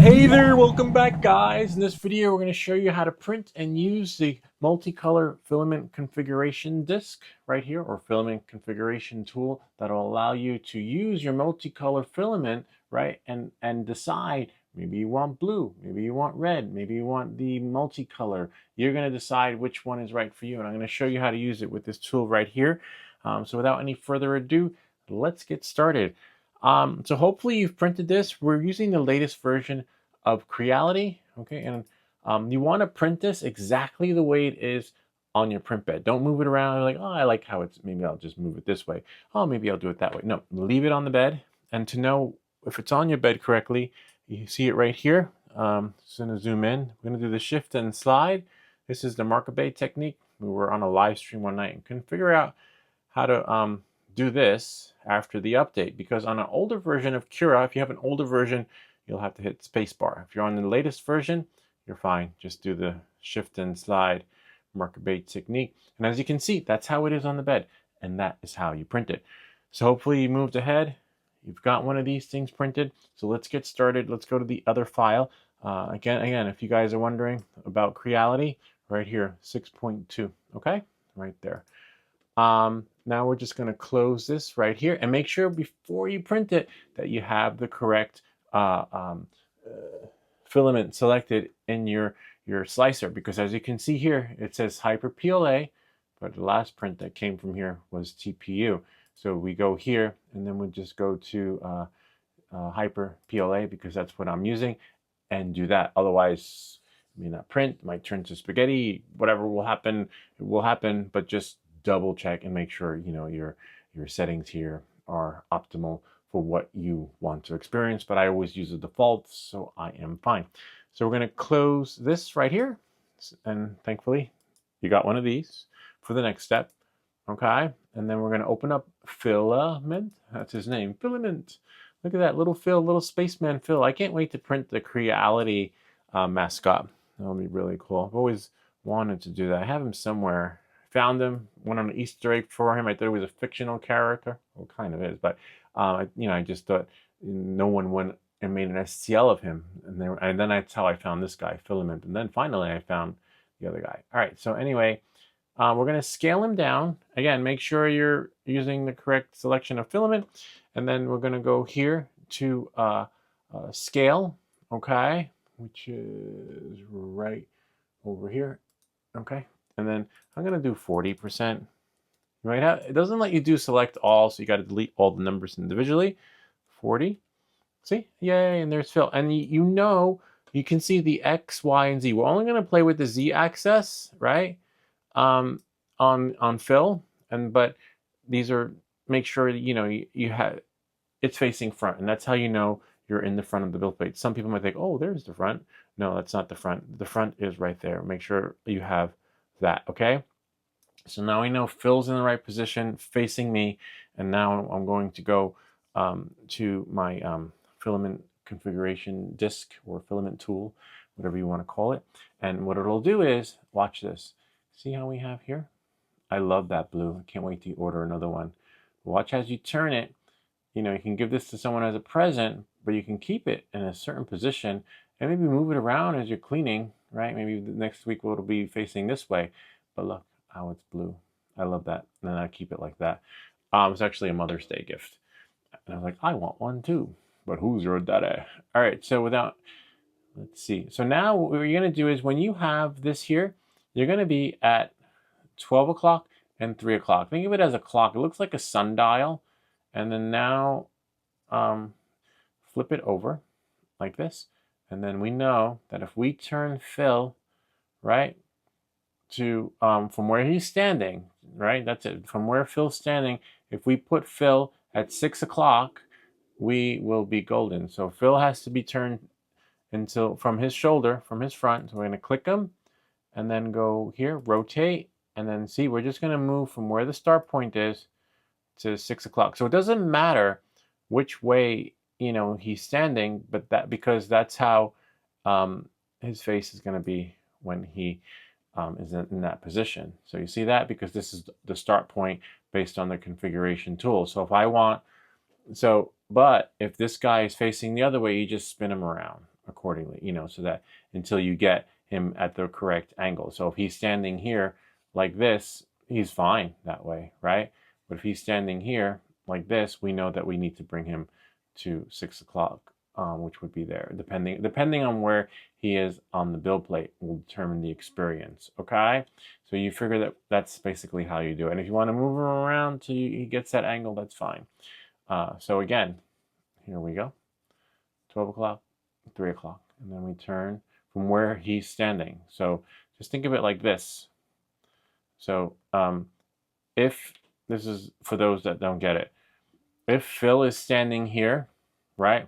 Hey there, welcome back guys. In this video we're going to show you how to print and use the multicolor filament configuration disk right here, or filament configuration tool that will allow you to use your multicolor filament, right, and decide maybe you want blue, maybe you want red, maybe you want the multicolor. You're going to decide which one is right for you, and I'm going to show you how to use it with this tool right here. So without any further ado, let's get started. So hopefully you've printed this. We're using the latest version of Creality, okay, and you want to print this exactly the way it is on your print bed. Don't move it around like, oh, I like how it's, maybe I'll just move it this way. Oh, maybe I'll do it that way. No, leave it on the bed. And to know if it's on your bed correctly, you see it right here. Just going to zoom in. We're going to do the shift and slide. This is the marker bay technique. We were on a live stream one night and couldn't figure out how to do this after the update, because on an older version of Cura, if you have an older version, you'll have to hit spacebar. If you're on the latest version, you're fine. Just do the shift and slide marker bay technique. And as you can see, that's how it is on the bed, and that is how you print it. So hopefully you moved ahead. You've got one of these things printed. So let's get started. Let's go to the other file. Again, if you guys are wondering about Creality, right here, 6.2, okay? Right there. Now we're just going to close this right here and make sure before you print it that you have the correct filament selected in your slicer, because as you can see here, it says Hyper PLA, but the last print that came from here was TPU. So we go here and then we just go to Hyper PLA, because that's what I'm using, and do that. Otherwise, it may not print, it might turn to spaghetti, whatever will happen, it will happen, but just double check and make sure your settings here are optimal for what you want to experience. But I always use the default, so I am fine. So we're going to close this right here, and thankfully you got one of these for the next step, okay? And then we're going to open up Filament. That's his name, Filament. Look at that little Phil, little spaceman Phil. I can't wait to print the Creality mascot. That'll be really cool. I've always wanted to do that. I have him somewhere. Found him, went on an Easter egg for him. I thought he was a fictional character. Well, kind of is, but I just thought no one went and made an STL of him, and then that's how I found this guy, Filament, and then finally I found the other guy. All right, so anyway, we're gonna scale him down. Again, make sure you're using the correct selection of filament, and then we're gonna go here to scale, okay, which is right over here, okay. And then I'm going to do 40%. You might have, it doesn't let you do select all, so you got to delete all the numbers individually. 40. See? Yay, and there's Phil. And you can see the X, Y, and Z. We're only going to play with the Z axis, right? On Phil. But these are, make sure that, you have, it's facing front. And that's how you know you're in the front of the build plate. Some people might think, oh, there's the front. No, that's not the front. The front is right there. Make sure you have that, okay? So now we know Phil's in the right position facing me, and now I'm going to go to my filament configuration disk, or filament tool, whatever you want to call it. And what it'll do is, watch this. See how we have here? I love that blue. I can't wait to order another one. Watch as you turn it. You can give this to someone as a present, but you can keep it in a certain position and maybe move it around as you're cleaning, right? Maybe the next week it'll be facing this way, but look how it's blue. I love that. And then I keep it like that. It's actually a Mother's Day gift. And I was like, I want one too, but who's your daddy? All right, so let's see. So now what you're gonna do is, when you have this here, you're gonna be at 12 o'clock and 3 o'clock. Think of it as a clock. It looks like a sundial. And then now flip it over like this. And then we know that if we turn Phil, right, to from where he's standing, right, that's it, from where Phil's standing, if we put Phil at 6 o'clock, we will be golden. So Phil has to be turned from his shoulder, from his front. So we're going to click him and then go here, rotate, and then see, we're just going to move from where the start point is to 6 o'clock. So it doesn't matter which way he's standing, but because that's how his face is going to be when he is in that position. So you see that, because this is the start point based on the configuration tool. So if I want, but if this guy is facing the other way, you just spin him around. accordingly, you know, so that until you get him at the correct angle. So if he's standing here like this, he's fine that way, right? But if he's standing here like this, we know that we need to bring him to 6 o'clock, which would be there. Depending on where he is on the build plate will determine the experience, okay? So you figure that that's basically how you do it. And if you want to move him around till he gets that angle, that's fine. So again, here we go. 12 o'clock, 3 o'clock. And then we turn from where he's standing. So just think of it like this. So if this is for those that don't get it, if Phil is standing here, right,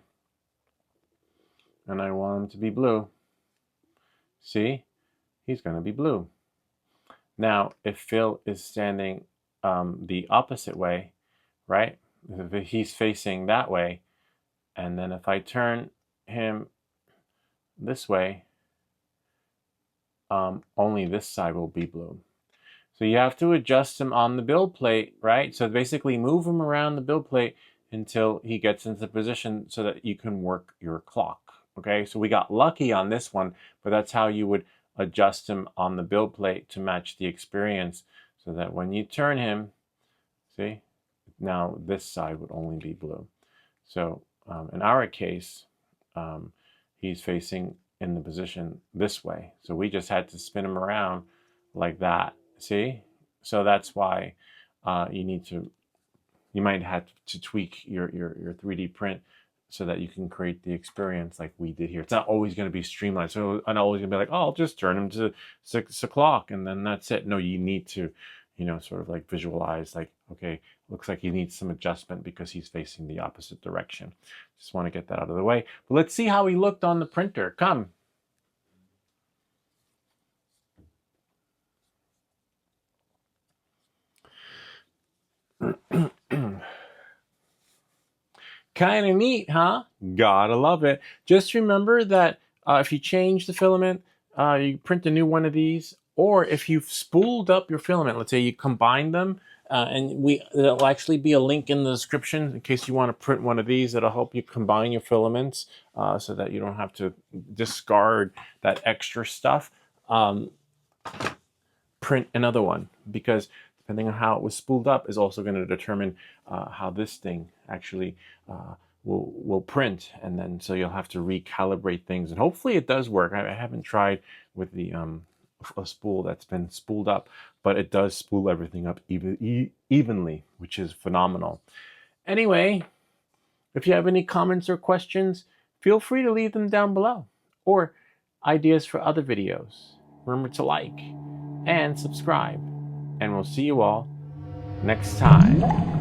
and I want him to be blue, see, he's going to be blue. Now, if Phil is standing the opposite way, right, if he's facing that way, and then if I turn him this way, only this side will be blue. So you have to adjust him on the build plate, right? So basically move him around the build plate until he gets into position so that you can work your clock, okay? So we got lucky on this one, but that's how you would adjust him on the build plate to match the experience so that when you turn him, see, now this side would only be blue. So in our case, he's facing in the position this way. So we just had to spin him around like that. See? So that's why you might have to tweak your 3D print so that you can create the experience like we did here. It's not always going to be streamlined. So I'm always going to be like, oh, I'll just turn him to 6 o'clock and then that's it. No, you need to, you know, sort of like visualize like, okay, looks like he needs some adjustment because he's facing the opposite direction. Just want to get that out of the way. But let's see how he looked on the printer. Come. Kind of neat, huh? Gotta love it. Just remember that if you change the filament, you print a new one of these, or if you've spooled up your filament, let's say you combine them, there'll actually be a link in the description in case you want to print one of these. That'll help you combine your filaments so that you don't have to discard that extra stuff. Print another one, because depending on how it was spooled up is also going to determine how this thing actually will print, and then so you'll have to recalibrate things, and hopefully it does work. I haven't tried with the a spool that's been spooled up, but it does spool everything up evenly, which is phenomenal. Anyway, if you have any comments or questions, feel free to leave them down below, or ideas for other videos. Remember to like and subscribe, and we'll see you all next time.